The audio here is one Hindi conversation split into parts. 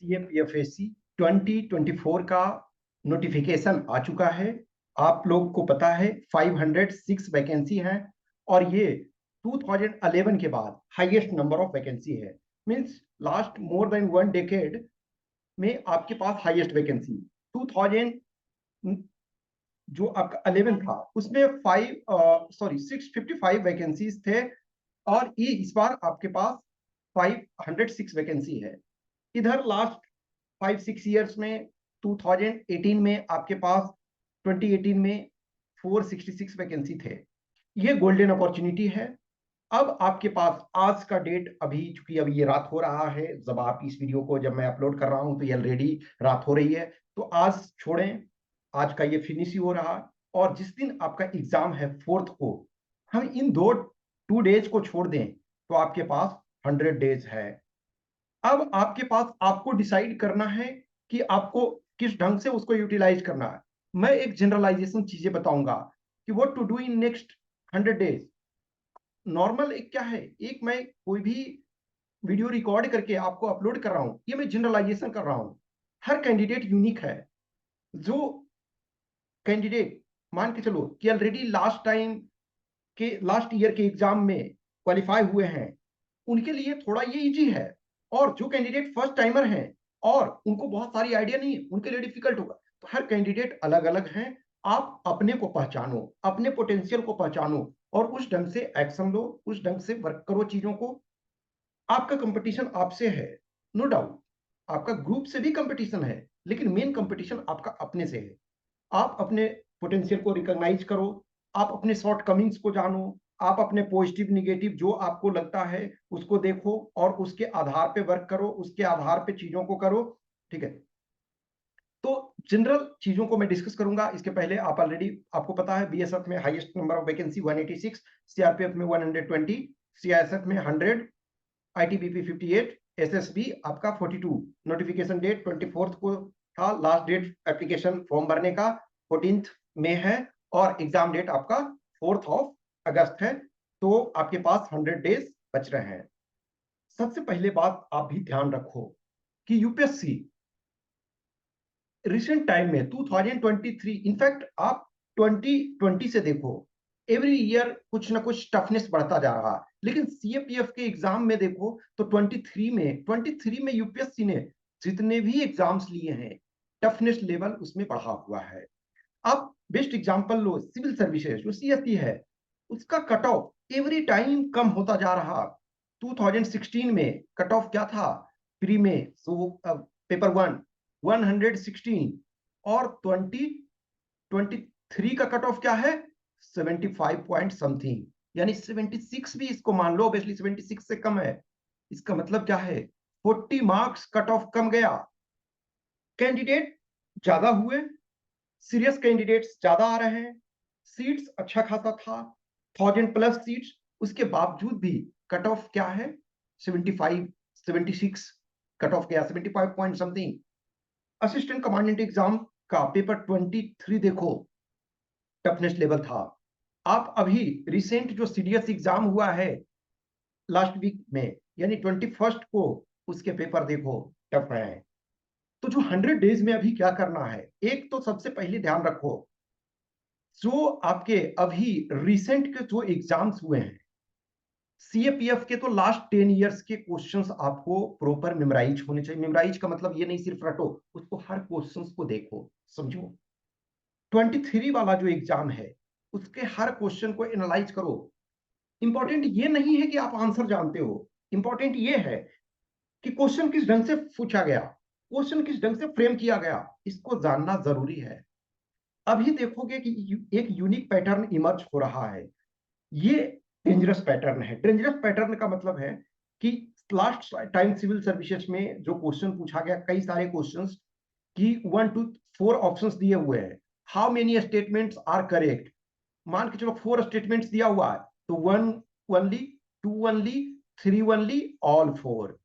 सीएपीएफएससी 2024 का नोटिफिकेशन आ चुका है। आप लोग को पता है 506 वैकेंसी है और ये 2011 के बाद हाईएस्ट नंबर ऑफ वैकेंसी है। Means last more than 1 decade में आपके पास हाईएस्ट वैकेंसी 2000 जो आपका 11 था उसमें 655 वैकेंसीज थे और ये इस बार आपके पास 506 वैकेंसी है। इधर लास्ट 5-6 ईयर्स में 2018 में आपके पास 2018 में 466 वैकेंसी थे। ये गोल्डन अपॉर्चुनिटी है। अब आपके पास आज का डेट, अभी चूंकि अभी ये रात हो रहा है, जब आप इस वीडियो को जब मैं अपलोड कर रहा हूं तो ये ऑलरेडी रात हो रही है, तो आज छोड़ें, आज का ये फिनिश ही हो रहा। और जिस दिन आपका एग्जाम है 4th को, हम इन 2 डेज को छोड़ दें तो आपके पास 100 डेज है। अब आपके पास आपको डिसाइड करना है कि आपको किस ढंग से उसको यूटिलाइज करना है। मैं एक जनरलाइजेशन चीजें बताऊंगा कि what to do in next 100 days. Normal एक क्या है, एक मैं कोई भी वीडियो रिकॉर्ड करके आपको अपलोड कर रहा हूं, ये मैं जनरलाइजेशन कर रहा हूं। हर कैंडिडेट यूनिक है। जो कैंडिडेट मान के चलो कि ऑलरेडी लास्ट ईयर के एग्जाम में क्वालिफाई हुए हैं, उनके लिए थोड़ा ये इजी है। और जो कैंडिडेट फर्स्ट टाइमर हैं और उनको बहुत सारी आइडिया नहीं है, उनके लिए डिफिकल्ट होगा। तो हर कैंडिडेट अलग अलग हैं। आप अपने को पहचानो, अपने पोटेंशियल को पहचानो और उस ढंग से एक्शन लो, उस ढंग से वर्क करो चीजों को। आपका कंपटीशन आपसे है, नो डाउट। आपका ग्रुप से भी कंपटीशन है, लेकिन मेन कंपटीशन आपका अपने से है। आप अपने पोटेंशियल को रिकॉग्नाइज करो, आप अपने शॉर्ट कमिंग्स को जानो, आप अपने पॉजिटिव निगेटिव जो आपको लगता है उसको देखो और उसके आधार पे वर्क करो, उसके आधार पे चीजों को करो। ठीक है, तो जनरल चीजों को मैं डिस्कस करूंगा। इसके पहले आप ऑलरेडी, आपको पता है बीएसएफ में highest number of vacancy 186, CRPF में 120, सीआईएसएफ में 100, आईटीबीपी 58, एसएसबी आपका 42। नोटिफिकेशन डेट 24 को था, लास्ट डेट एप्लीकेशन फॉर्म भरने का 14 में है और एग्जाम डेट आपका 4 अगस्त है। तो आपके पास 100 डेज बच रहे हैं। सबसे पहले बात आप भी ध्यान रखो कि यूपीएससी रिसेंट टाइम में 2023, इनफैक्ट आप 2020 से देखो, एवरी ईयर कुछ ना कुछ टफनेस बढ़ता जा रहा है। लेकिन सीएपीएफ के एग्जाम में देखो तो 23 में यूपीएससी ने जितने भी एग्जाम्स लिए हैं, टफनेस लेवल उसमें बढ़ा हुआ है। अब बेस्ट एग्जांपल लो, सिविल सर्विसेज जो सीएससी है, उसका कट ऑफ एवरी टाइम कम होता जा रहा। 2016 में कट ऑफ क्या था प्री में, सो पेपर 1 116 और 2023 का कट ऑफ क्या है 75 पॉइंट समथिंग, यानी 76 भी इसको मान लो, ऑब्वियसली 76 से कम है। इसका मतलब क्या है, 40 मार्क्स कट ऑफ कम गया। कैंडिडेट ज्यादा हुए, सीरियस कैंडिडेट्स ज्यादा आ रहे हैं, सीट्स अच्छा खासा था, 1000+ सीट्स, उसके बावजूद भी कट ऑफ क्या है 75 76 कट ऑफ गया, 75 point something. Assistant commandant exam का पेपर 23 देखो, टफनेस लेवल था। आप अभी रिसेंट जो सीडीएस एग्जाम हुआ है लास्ट वीक में, यानी 21 को, उसके पेपर देखो, टफ रहे हैं। तो जो 100 डेज में अभी क्या करना है, एक तो सबसे पहले ध्यान रखो, जो आपके अभी रिसेंट के जो एग्जाम्स हुए हैं सीएपीएफ के, तो लास्ट 10 इयर्स के क्वेश्चंस आपको प्रॉपर मेमोराइज होने चाहिए। मेमोराइज का मतलब ये नहीं सिर्फ रटो, उसको हर क्वेश्चंस को देखो समझो। 23 वाला जो एग्जाम है उसके हर क्वेश्चन को एनालाइज करो। इंपॉर्टेंट ये नहीं है कि आप आंसर जानते हो, इंपॉर्टेंट ये है कि क्वेश्चन किस ढंग से पूछा गया, क्वेश्चन किस ढंग से फ्रेम किया गया, इसको जानना जरूरी है। अभी देखोगे कि एक यूनिक पैटर्न इमर्ज हो रहा है। ये डेंजरस पैटर्न है। डेंजरस पैटर्न का मतलब है कि लास्ट टाइम सिविल सर्विसेज में जो क्वेश्चन पूछा गया, कई सारे क्वेश्चंस की 1 to 4 ऑप्शंस दिए हुए हैं, how many statements are correct. मान के चलो 4 स्टेटमेंट्स दिया हुआ है, तो 1 ओनली, 2 ओनली, 3 ओनली, ऑल 4।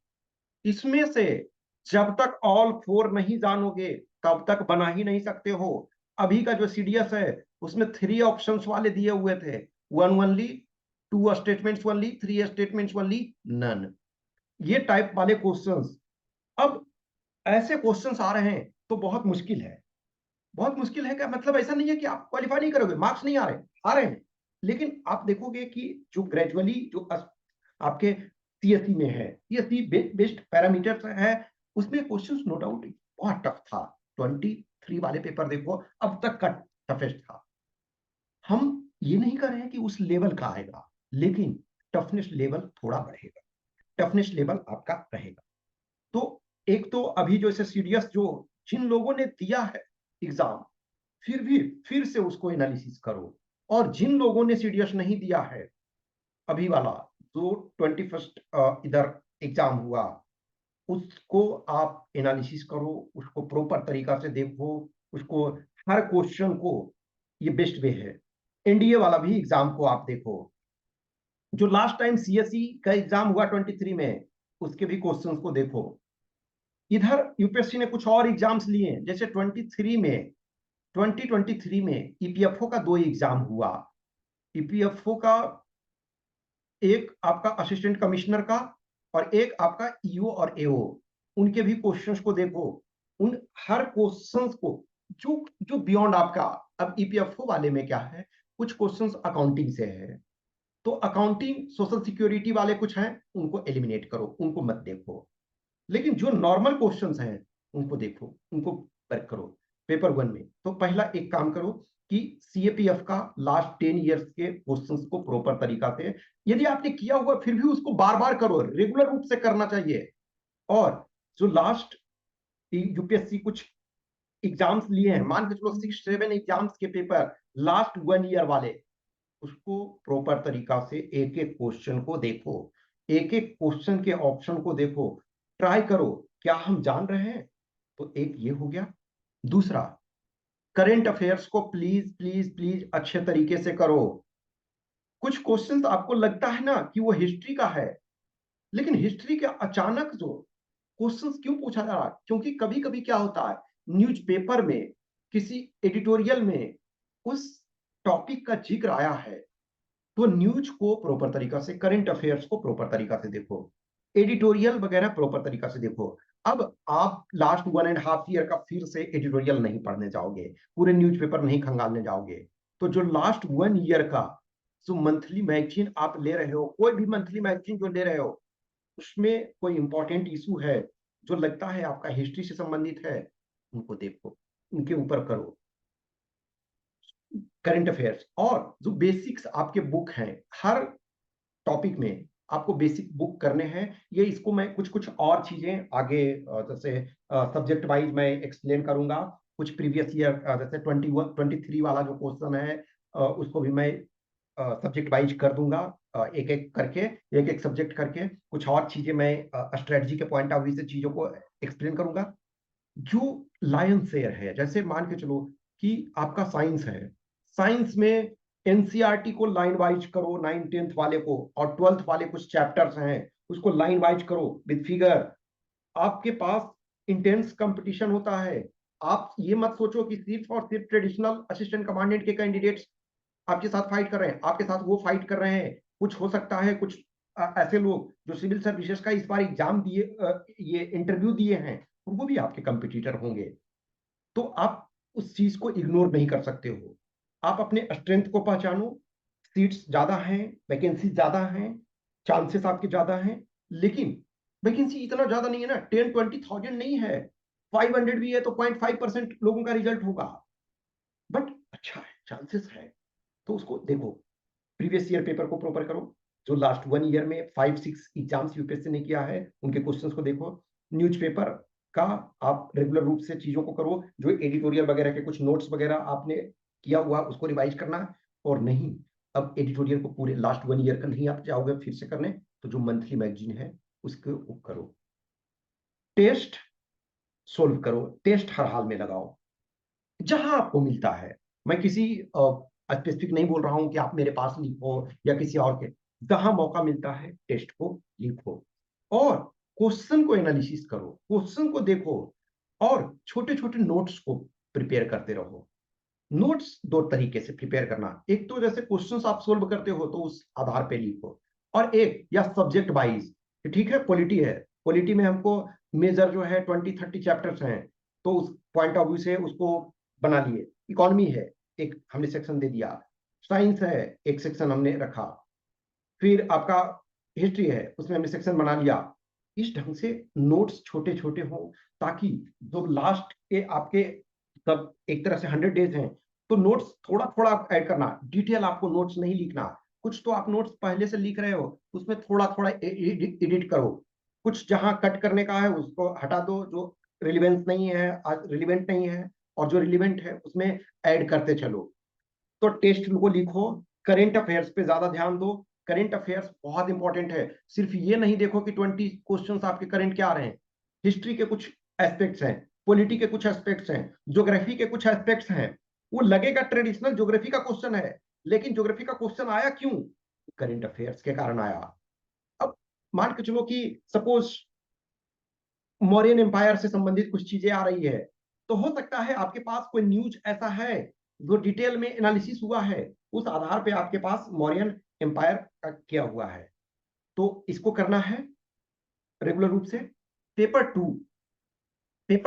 इसमें से जब तक ऑल 4 नहीं जानोगे तब तक बना ही नहीं सकते हो। अभी का जो सीडीएस है उसमें 3 ऑप्शंस वाले दिए हुए थे, 1 only, 2 statements only, 3 statements only, none. ये टाइप वाले क्वेश्चंस। अब ऐसे क्वेश्चंस आ रहे हैं तो बहुत मुश्किल है। बहुत मुश्किल है, क्या मतलब ऐसा नहीं है कि आप क्वालिफाई नहीं करोगे, मार्क्स नहीं आ रहे हैं, लेकिन आप देखोगे कि जो ग्रेजुअली जो आपके सीएससी में है, सीएससी बेस्ड पैरामीटर्स है, उसमें क्वेश्चंस नो डाउट बहुत टफ था। 23 वाले पेपर देखो, अब तक का टफेस्ट था। हम ये नहीं कर रहे हैं कि उस लेवल का आएगा, लेकिन टफनेस लेवल थोड़ा बढ़ेगा, टफनेस लेवल आपका रहेगा। तो एक तो अभी जो ऐसे सीरियस जो जिन लोगों ने दिया है एग्जाम, फिर भी फिर से उसको एनालिसिस करो, और जिन लोगों ने सीरियस नहीं दिया है, अभी वाला जो 21 इधर एग्जाम हुआ, उसको आप एनालिसिस करो, उसको प्रॉपर तरीका से देखो, उसको हर क्वेश्चन को, ये बेस्ट वे है। एनडीए वाला भी एग्जाम को आप देखो, जो लास्ट टाइम सीएसई का एग्जाम हुआ 23 में, उसके भी क्वेश्चंस को देखो। इधर यूपीएससी ने कुछ और एग्जाम्स लिए, जैसे 23 में 2023 में ईपीएफओ का 2 एग्जाम हुआ। ईपीएफओ का एक आपका असिस्टेंट कमिश्नर का, और एक आपका ईओ और एओ, उनके भी क्वेश्चंस को देखो। उन हर क्वेश्चंस को, जो जो बियॉन्ड आपका, अब ईपीएफओ वाले में क्या है, कुछ क्वेश्चंस अकाउंटिंग से है, तो अकाउंटिंग सोशल सिक्योरिटी वाले कुछ हैं, उनको एलिमिनेट करो, उनको मत देखो। लेकिन जो नॉर्मल क्वेश्चंस हैं उनको देखो, उनको वर्क करो पेपर 1 में। तो पहला एक काम करो कि सीएपीएफ का लास्ट 10 इयर्स के क्वेश्चंस को प्रॉपर तरीका से, यदि आपने किया हुआ फिर भी उसको बार बार करो, रेगुलर रूप से करना चाहिए। और जो लास्ट यूपीएससी कुछ एग्जाम्स लिए हैं, मान के चलो 6-7 एग्जाम्स के पेपर लास्ट 1 ईयर वाले, उसको प्रॉपर तरीका से एक एक क्वेश्चन को देखो, एक एक क्वेश्चन के ऑप्शन को देखो, ट्राई करो क्या हम जान रहे हैं। तो एक ये हो गया। दूसरा, करंट अफेयर्स को प्लीज प्लीज प्लीज अच्छे तरीके से करो। कुछ क्वेश्चंस आपको लगता है ना कि वो हिस्ट्री का है, लेकिन हिस्ट्री के अचानक जो क्वेश्चंस क्यों पूछा जा रहा है, क्योंकि कभी कभी क्या होता है, न्यूज़पेपर में, किसी एडिटोरियल में उस टॉपिक का जिक्र आया है, तो न्यूज को प्रॉपर तरीका से, करंट अफेयर्स को प्रॉपर तरीका से देखो, एडिटोरियल वगैरह प्रॉपर तरीका से देखो। अब आप लास्ट 1.5 ईयर का फिर से एडिटोरियल नहीं पढ़ने जाओगे, पूरे न्यूज़पेपर नहीं खंगालने जाओगे। तो जो लास्ट 1 ईयर का जो मंथली मैगजीन आप ले रहे हो, कोई भी मंथली मैगजीन जो ले रहे हो, उसमें कोई इंपॉर्टेंट इशू है जो लगता है आपका हिस्ट्री से संबंधित है, उनको देखो, उनके ऊपर करो करंट अफेयर्स। और जो बेसिक्स आपके बुक हैं, हर टॉपिक में आपको बेसिक बुक करने हैं। ये इसको मैं कुछ कुछ और चीजें आगे जैसे सब्जेक्ट वाइज मैं एक्सप्लेन करूंगा। कुछ प्रीवियस ईयर जैसे 23 वाला जो क्वेश्चन है, उसको भी मैं सब्जेक्ट वाइज कर दूंगा, एक एक करके, एक एक सब्जेक्ट करके। कुछ और चीजें मैं स्ट्रेटजी के पॉइंट ऑफ व्यू से चीजों को एक्सप्लेन करूंगा। जो लायन शेयर है, जैसे मान के चलो कि आपका साइंस है, साइंस में एनसीईआरटी को लाइन वाइज करो, 9th-10th वाले को, और 12th वाले कुछ चैप्टर्स हैं उसको लाइन वाइज करो विद फिगर। आपके पास इंटेंस कंपटीशन होता है। आप ये मत सोचो कि सिर्फ और सिर्फ ट्रेडिशनल असिस्टेंट कमांडेंट के कैंडिडेट्स आपके साथ फाइट कर रहे हैं, आपके साथ वो फाइट कर रहे हैं। कुछ हो सकता है कुछ ऐसे लोग जो सिविल सर्विसेज का इस बार एग्जाम दिए, ये इंटरव्यू दिए हैं, वो भी आपके कंपटीटर होंगे। तो आप उस चीज को इग्नोर नहीं कर सकते हो। आप अपने स्ट्रेंथ को पहचानो, सीट्स ज्यादा हैं, वैकेंसी ज्यादा हैं, चांसेस आपके ज्यादा हैं, लेकिन वैकेंसी इतना ज्यादा नहीं है ना, 10-20 थाउजेंड नहीं है, 500 भी है तो 0.5% लोगों का रिजल्ट होगा, बट अच्छा है, चांसेस है। तो उसको देखो, प्रीवियस ईयर पेपर को प्रॉपर करो, जो लास्ट 1 ईयर में 5-6 एग्जाम्स यूपीएससी ने किया है उनके क्वेश्चंस को देखो। न्यूज़पेपर का आप रेगुलर रूप से चीजों को करो, जो एडिटोरियल वगैरह के कुछ नोट्स वगैरह आपने किया हुआ उसको रिवाइज करना। और नहीं, अब एडिटोरियल को पूरे लास्ट 1 ईयर का नहीं आप जाओगे फिर से करने, तो जो मंथली मैगजीन है उसको करो। टेस्ट सोल्व करो, टेस्ट हर हाल में लगाओ जहां आपको मिलता है। मैं किसी स्पेसिफिक नहीं बोल रहा हूं कि आप मेरे पास लिखो या किसी और के, जहां मौका मिलता है टेस्ट को लिखो, और क्वेश्चन को एनालिसिस करो, क्वेश्चन को देखो, और छोटे छोटे नोट्स को प्रिपेयर करते रहो। नोट्स दो तरीके से प्रिपेयर करना, एक तो जैसे क्वेश्चंस आप सोल्व करते हो तो उस आधार पे लिखो, और एक या सब्जेक्ट वाइज, ठीक है, पॉलिटी है पॉलिटी में हमको मेजर जो है 20-30 चैप्टर्स हैं, तो उस पॉइंट ऑफ व्यू से उसको बना लिए। इकोनॉमी है, एक हमने सेक्शन दे दिया। साइंस है, एक सेक्शन हमने रखा। फिर आपका हिस्ट्री है, उसमें हमने सेक्शन बना लिया। इस ढंग से नोट्स छोटे छोटे हों, ताकि जो लास्ट के आपके तब एक तरह से 100 डेज हैं, तो नोट्स थोड़ा थोड़ा आप ऐड करना। डिटेल आपको नोट्स नहीं लिखना। कुछ तो आप नोट्स पहले से लिख रहे हो, उसमें थोड़ा थोड़ा एडिट करो। कुछ जहां कट करने का है उसको हटा दो, जो रिलेवेंस नहीं है, रिलेवेंट नहीं है, और जो रिलेवेंट है उसमें ऐड करते चलो। तो टेस्ट को लिखो, करेंट अफेयर्स पे ज्यादा ध्यान दो। करेंट अफेयर्स बहुत इंपॉर्टेंट है। सिर्फ ये नहीं देखो कि 20 क्वेश्चंस आपके करेंट क्या आ रहे हैं। हिस्ट्री के कुछ एस्पेक्ट्स हैं, पॉलिटी के कुछ एस्पेक्ट्स हैं, ज्योग्राफी के कुछ एस्पेक्ट्स हैं। वो लगेगा ट्रेडिशनल ज्योग्राफी का क्वेश्चन है, लेकिन ज्योग्राफी का क्वेश्चन आया क्यों? करेंट अफेयर्स के कारण आया। अब मान के चलो कि सपोज मौर्यन एम्पायर से संबंधित कुछ चीजें आ रही है, तो हो सकता है आपके पास कोई न्यूज ऐसा है जो डिटेल में एनालिसिस हुआ है, उस आधार पे आपके पास मौर्यन एम्पायर का किया हुआ है। तो इसको करना है रेगुलर रूप से। पेपर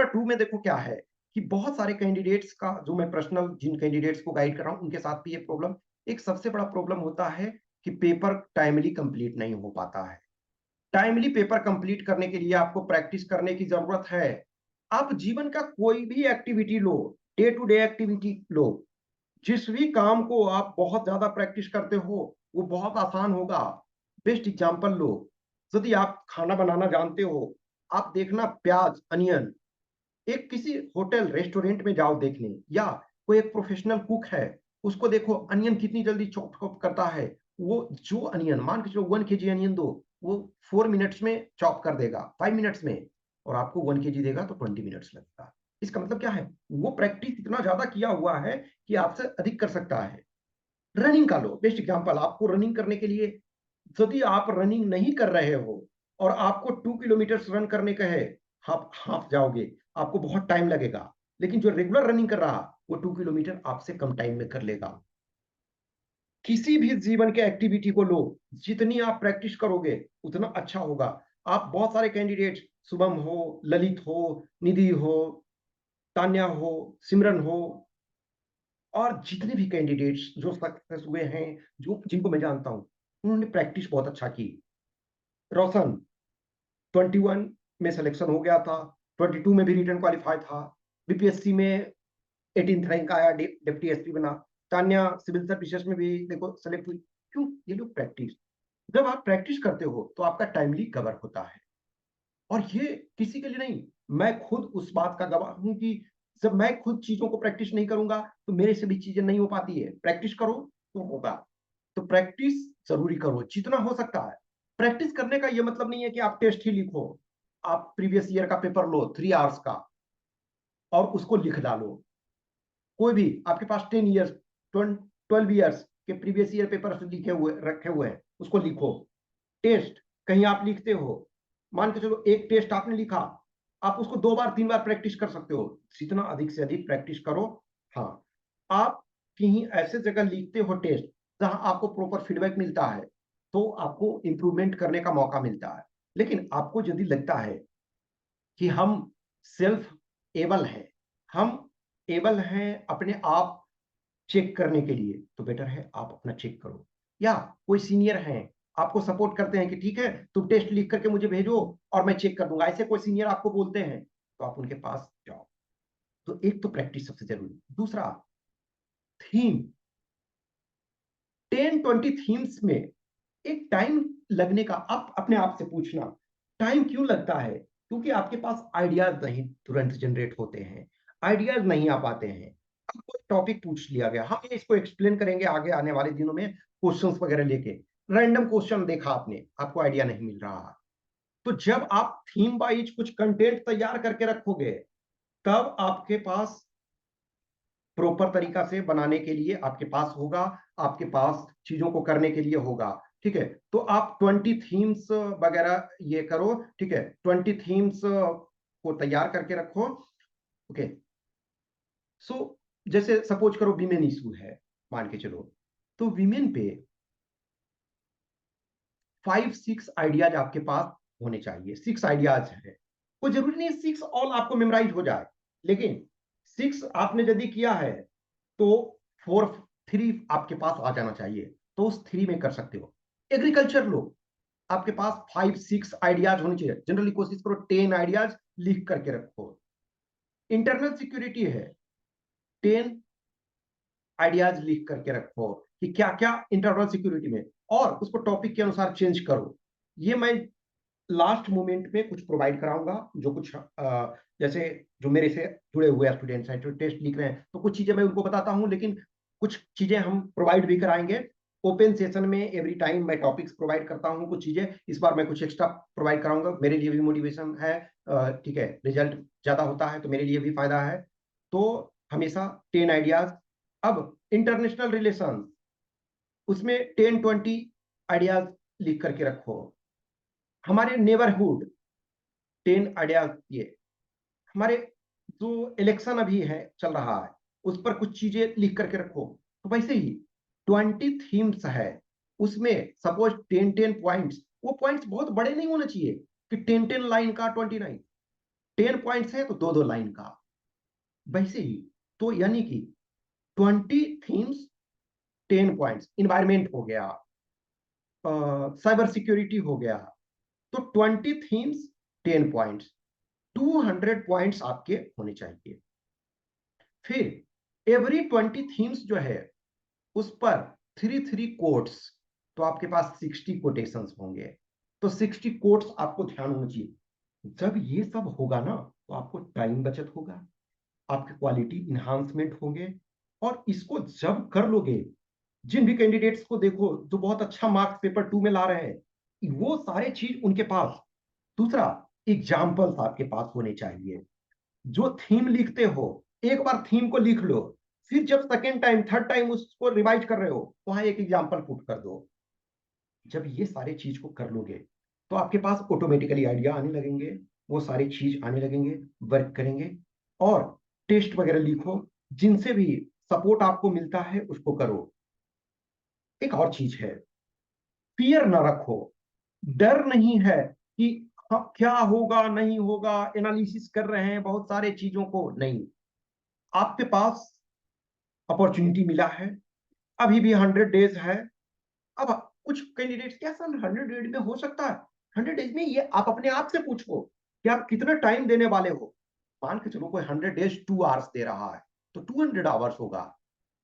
2 में देखो क्या है कि बहुत सारे कैंडिडेट्स का, जो मैं पर्सनल जिन कैंडिडेट्स को गाइड कर रहा हूं उनके साथ भी ये प्रॉब्लम, एक सबसे बड़ा प्रॉब्लम होता है कि पेपर टाइमली कंप्लीट नहीं हो पाता है। टाइमली पेपर कंप्लीट करने के लिए आपको प्रैक्टिस करने की जरूरत है। आप जीवन का कोई भी एक्टिविटी लो, डे टू डे एक्टिविटी लो, जिस भी काम को आप बहुत ज्यादा प्रैक्टिस करते हो वो बहुत आसान होगा। बेस्ट एग्जांपल लो, यदि आप खाना बनाना जानते हो, आप देखना प्याज अनियन, एक किसी होटल रेस्टोरेंट में जाओ देखने, या कोई एक प्रोफेशनल कुक है, उसको देखो अनियन कितनी जल्दी चॉप चॉप करता है। वो जो अनियन, मान के चलो 1 kg अनियन दो, वो 4 मिनट्स में चॉप कर देगा, 5 मिनट्स में। और आपको 1 kg देगा तो 20 मिनट्स लगेगा। इसका मतलब क्या है? वो प्रैक्टिस इतना ज्यादा किया हुआ है कि आपसे अधिक कर सकता है। रनिंग का लो, बेस्ट एग्जांपल। आपको रनिंग करने के लिए, यदि आप रनिंग नहीं कर रहे हो और आपको 2 किलोमीटर रन करने का है, आप हाफ जाओगे, आपको बहुत टाइम लगेगा। लेकिन जो रेगुलर रनिंग कर रहा, वो 2 किलोमीटर आपसे कम टाइम में कर लेगा। किसी भी जीवन के एक्टिविटी को लो, जितनी आप प्रैक्टिस करोगे उतना अच्छा होगा। आप बहुत सारे कैंडिडेट्स, शुभम हो, ललित हो, निधि हो, तान्या हो, सिमरन हो, और जितने भी कैंडिडेट्स जो सक्सेस हुए हैं, जो जिनको मैं जानता हूं, उन्होंने प्रैक्टिस बहुत अच्छा की। रोशन 21 में सिलेक्शन हो गया था, 22 में भी रिटर्न क्वालिफाई था, बीपीएससी में 18th रैंक आया, डिप्टी एसपी बना। तान्या सिविल सर्विसेज में भी देखो सेलेक्ट हुई। क्यों? ये लोग प्रैक्टिस, जब आप प्रैक्टिस करते हो तो आपका टाइमली कवर होता है। और ये किसी के लिए नहीं, मैं खुद उस बात का गवाह हूं कि जब मैं खुद चीजों को प्रैक्टिस नहीं करूंगा तो मेरे से भी चीजें नहीं हो पाती है। प्रैक्टिस करो तो होगा। तो प्रैक्टिस जरूरी करो जितना हो सकता है। प्रैक्टिस करने का यह मतलब नहीं है कि आप टेस्ट ही लिखो। आप प्रीवियस ईयर का पेपर लो 3 आवर्स का, और उसको लिख डालो। कोई भी आपके पास 10 ईयर्स, 12 ईयर्स के प्रीवियस ईयर पेपर लिखे हुए रखे हुए हैं, उसको लिखो। टेस्ट कहीं आप लिखते हो, मान के चलो एक टेस्ट आपने लिखा, आप उसको 2 बार 3 बार प्रैक्टिस कर सकते हो। जितना अधिक से अधिक प्रैक्टिस करो। हाँ, आप कहीं ऐसे जगह लिखते हो टेस्ट जहां आपको प्रॉपर फीडबैक मिलता है, तो आपको इंप्रूवमेंट करने का मौका मिलता है। लेकिन आपको यदि लगता है कि हम सेल्फ एबल हैं, हम एबल हैं अपने आप चेक करने के लिए, तो बेटर है आप अपना चेक करो। या कोई सीनियर हैं, आपको सपोर्ट करते हैं कि ठीक है तुम टेस्ट लिख करके मुझे भेजो और मैं चेक कर दूंगा, ऐसे कोई सीनियर आपको बोलते हैं, तो आप उनके पास जाओ। तो एक तो प्रैक्टिस सबसे जरूरी। दूसरा, थीम। 10-20 थीम्स में एक टाइम लगने का, आप अपने आप से पूछना टाइम क्यों लगता है? क्योंकि आपके पास आइडियाज नहीं तुरंत जनरेट होते हैं, आइडियाज नहीं आ पाते हैं। अब कोई टॉपिक पूछ लिया गया, हम ये इसको एक्सप्लेन करेंगे आगे आने वाले दिनों में, क्वेश्चंस वगैरह लेके। रैंडम क्वेश्चन देखा आपने, आपको आइडिया नहीं मिल रहा, तो जब आप थीम वाइज कुछ कंटेंट तैयार करके रखोगे, तब आपके पास प्रॉपर तरीका से बनाने के लिए आपके पास होगा, आपके पास चीजों को करने के लिए होगा। ठीक है, तो आप 20 थीम्स वगैरह ये करो। ठीक है, 20 थीम्स को तैयार करके रखो। ओके, सो जैसे सपोज करो विमेन इशू है, मान के चलो, तो विमेन पे 5-6 आइडियाज आपके पास होने चाहिए, 6 आइडियाज है। कोई जरूरी नहीं 6 ऑल आपको मेमोराइज हो जाए, लेकिन 6 आपने यदि किया है तो 4 3 आपके पास आ जाना चाहिए, तो उस 3 में कर सकते हो। एग्रीकल्चर लो, आपके पास 5 6 आइडियाज होने चाहिए, जनरली कोशिश करो 10 आइडियाज लिख करके रखो। इंटरनल सिक्योरिटी है, 10 आइडियाज लिख करके रखो कि क्या क्या इंटरनल सिक्योरिटी में, और उसको टॉपिक के अनुसार चेंज करो। ये मैं लास्ट मोमेंट में कुछ प्रोवाइड कराऊंगा, जो कुछ जैसे जो मेरे से जुड़े हुए स्टूडेंट्स हैं जो टेस्ट लिख रहे हैं, तो कुछ चीजें मैं उनको बताता हूं, लेकिन कुछ चीजें हम प्रोवाइड भी कराएंगे ओपन सेशन में। एवरी टाइम मैं टॉपिक्स प्रोवाइड करता हूं, कुछ चीजें इस बार मैं कुछ एक्स्ट्रा प्रोवाइड कराऊंगा, मेरे लिए भी मोटिवेशन है। ठीक है, रिजल्ट ज्यादा होता है तो मेरे लिए भी फायदा है। तो हमेशा 10 आइडियाज। अब इंटरनेशनल रिलेशन, उसमें 10 20 आइडियाज लिख करके रखो। हमारे नेबरहुड 10 आइडियाज ये। हमारे जो इलेक्शन अभी है चल रहा है, उस पर कुछ चीजें लिख करके रखो। तो वैसे ही 20 थीम्स है, उसमें सपोज 10 10 पॉइंट्स, वो पॉइंट्स बहुत बड़े नहीं होने चाहिए कि 10 10 लाइन का 29, 10 पॉइंट्स है तो 2 2 लाइन का। वैसे ही तो यानी कि 20 थीम्स, 10 पॉइंट्स। इन्वायरमेंट हो गया, साइबर सिक्योरिटी हो गया, तो 20 थीम्स, 10 पॉइंट्स, 200 पॉइंट्स आपके होने चाहिए। फिर एवरी 20 थीम्स जो है उस पर 3 3 कोट्स, तो आपके पास 60 कोटेशंस होंगे। तो 60 कोट्स आपको ध्यान होना चाहिए। जब ये सब होगा ना, तो आपको टाइम बचत होगा, आपके क्वालिटी इन्हांसमेंट होंगे। और इसको जब कर लोगे, जिन भी कैंडिडेट्स को देखो जो बहुत अच्छा मार्क्स पेपर 2 में ला रहे हैं, वो सारे चीज उनके पास। दूसरा, एग्जाम्पल्स आपके पास होने चाहिए। जो थीम लिखते हो, एक बार थीम को लिख लो, फिर जब सेकेंड टाइम थर्ड टाइम उसको रिवाइज कर रहे हो, वहां एक एग्जाम्पल पुट कर दो। जब ये सारे चीज को कर लोगे, तो आपके पास ऑटोमेटिकली आइडिया आने लगेंगे, वो सारी चीज आने लगेंगे, वर्क करेंगे। और टेस्ट वगैरह लिखो, जिनसे भी सपोर्ट आपको मिलता है उसको करो। एक और चीज है, फियर ना रखो, डर नहीं है कि हाँ, क्या होगा नहीं होगा, एनालिसिस कर रहे हैं बहुत सारे चीजों को, नहीं। आपके पास अपॉर्चुनिटी मिला है, अभी भी 100 डेज है। अब कुछ कैंडिडेट्स क्या सर 100 डेज में हो सकता है? 100 डेज में, ये आप अपने आप से पूछो कि आप कितना टाइम देने वाले हो। मान के चलो कोई 100 डेज 2 आवर्स दे रहा है, तो 200 आवर्स होगा।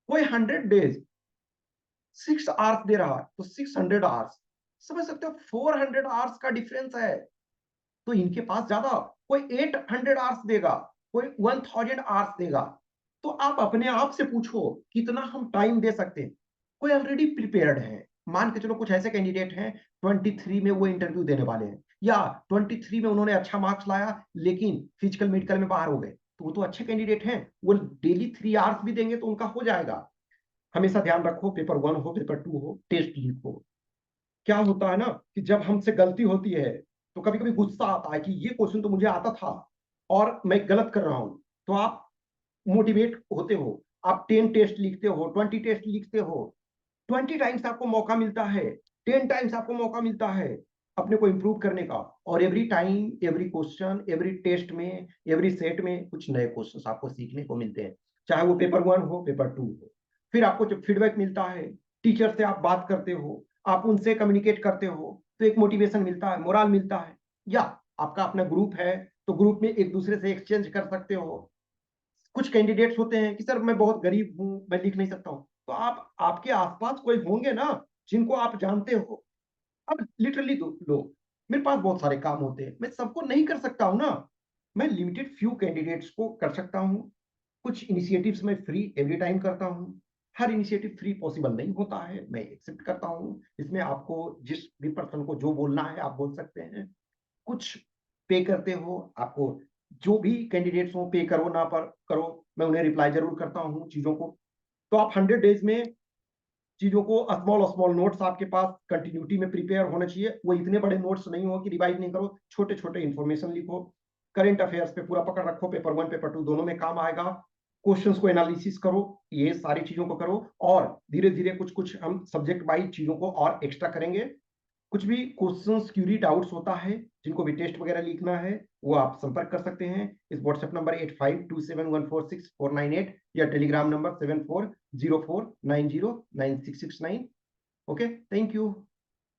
कोई 100 डेज 6 आवर्स दे रहा है, तो 600 आवर्स। समझ सकते हो, 400 आवर्स का डिफरेंस है। तो इनके पास ज्यादा, कोई 800 आवर्स देगा, कोई 1000 आवर्स देगा। तो आप अपने आप से पूछो कितना हम टाइम दे सकते हैं। कोई ऑलरेडी प्रिपेयर्ड है, मान के चलो कुछ ऐसे कैंडिडेट हैं 23 में वो इंटरव्यू देने वाले हैं, या 23 में उन्होंने अच्छा मार्क्स लाया लेकिन फिजिकल मेडिकल में बाहर हो गए, तो वो तो अच्छे कैंडिडेट हैं, वो डेली 3 आवर्स भी देंगे तो उनका हो जाएगा। हमेशा ध्यान रखो, पेपर 1 हो पेपर 2 हो, टेस्ट लिखो। क्या होता है ना कि जब हमसे गलती होती है, तो कभी कभी गुस्सा आता है कि ये क्वेश्चन तो मुझे आता था और मैं गलत कर रहा हूं। तो आप मोटिवेट होते हो, आप 10 टेस्ट लिखते हो, 20 टेस्ट लिखते हो, 20 टाइम्स आपको मौका मिलता है, 10 टाइम्स आपको मौका मिलता है अपने को इंप्रूव करने का। और every time, every question, every test में, एवरी सेट में कुछ नए क्वेश्चन आपको सीखने को मिलते हैं, चाहे वो पेपर 1 हो पेपर 2 हो। फिर आपको जब फीडबैक मिलता है, टीचर से आप बात करते हो, आप उनसे कम्युनिकेट करते हो, तो एक मोटिवेशन मिलता है, मोरल मिलता है। या आपका अपना ग्रुप है, तो ग्रुप में एक दूसरे से एक्सचेंज कर सकते हो। कुछ कैंडिडेट्स होते हैं कि सर मैं बहुत गरीब हूं, मैं लिख नहीं सकता हूं, तो आप आपके आसपास कोई होंगे ना जिनको आप जानते हो। अब लिटरली लो, मेरे पास बहुत सारे काम होते हैं, मैं सबको नहीं कर सकता हूं ना, मैं लिमिटेड फ्यू कैंडिडेट्स को कर सकता हूं। कुछ इनिशिएटिव्स मैं फ्री एवरी टाइम करता हूं। हर इनिशिएटिव फ्री पॉसिबल नहीं होता है, मैं एक्सेप्ट करता हूं। इसमें आपको जिस भी पर्सन को जो बोलना है आप बोल सकते हैं। कुछ पे करते हो, आपको जो भी कैंडिडेट्स हो पे करो ना पर करो, मैं उन्हें रिप्लाई जरूर करता हूँ चीजों को। तो आप 100 डेज में चीजों को स्मॉल स्मॉल नोट्स आपके पास कंटिन्यूटी में प्रिपेयर होना चाहिए। वो इतने बड़े नोट्स नहीं हो कि रिवाइज नहीं करो, छोटे छोटे इंफॉर्मेशन लिखो। करंट अफेयर्स पे पूरा पकड़ रखो, पेपर 1 पेपर 2 दोनों में काम आएगा। क्वेश्चंस को एनालिसिस करो, ये सारी चीजों को करो। और धीरे धीरे कुछ कुछ हम सब्जेक्ट वाइज चीजों को और एक्स्ट्रा करेंगे। कुछ भी क्वेश्चंस क्यूरी डाउट्स होता है, जिनको भी टेस्ट वगैरह लिखना है, वो आप संपर्क कर सकते हैं इस व्हाट्सएप नंबर 8527146498 या Telegram number 7404909669। Okay, thank you.